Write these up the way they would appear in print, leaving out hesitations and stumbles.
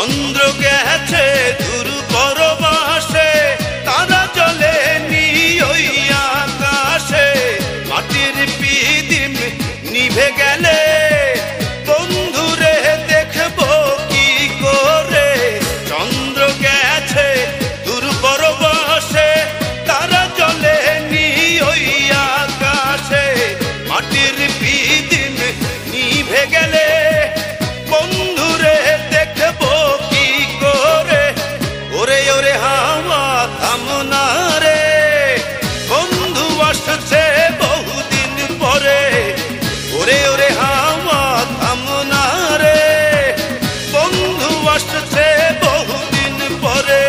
চন্দ্র গেছে দূর পরবাসে, তারা জ্বলে নি ওই আকাশে। মাটির পিদিম নিভে গেলে বন্ধুরে দেখবো কি করে। চন্দ্র গেছে দূর পরবাসে, তারা জ্বলে নি ওই আকাশে। মাটির পিদিম নিভে গেলে বন্ধুরে দেখবো কি করে। ওরে ওরে হাওয়া থামনা রে, বন্ধু আসছে বহুদিন পরে। ওরে ওরে হাওয়া থামনা রে, বন্ধু আসছে বহুদিন পরে।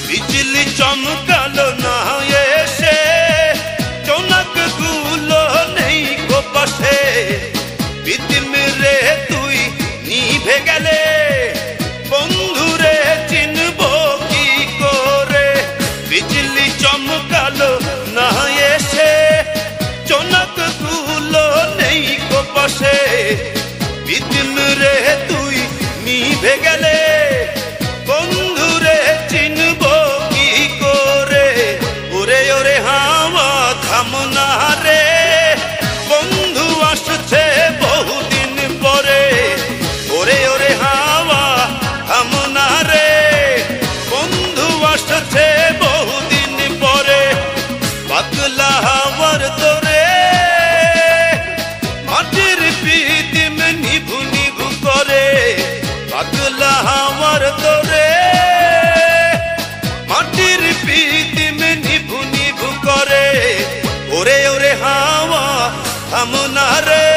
বিজলি চমকালো না এসে, জোনাক গুলো নেই গো পাশে। পিদিম রে তুই নিভে গেলে বন্ধুরে চিনবো কি করে। বিজলি চমকালো না এসে, জোনাক গুলো নেই গো পাশে। পিদিম রে তুই নিভে গেলে বন্ধুরে চিনবো কি করে। ওরে ওরে হাওয়া থামনা রে, বন্ধু আসছে বহুদিন পরে। ওরে ওরে হাওয়া থামনা রে, বন্ধু আসছে বহুদিন পরে। পাতলা হাওয়ার তোরে মাটির পিদিম নিভু নিভু করে। পাতলা হাওয়ার তোরে মাটির পিদিম নিভু নিভু করে। ওরে ওরে হাওয়া থামনা রে,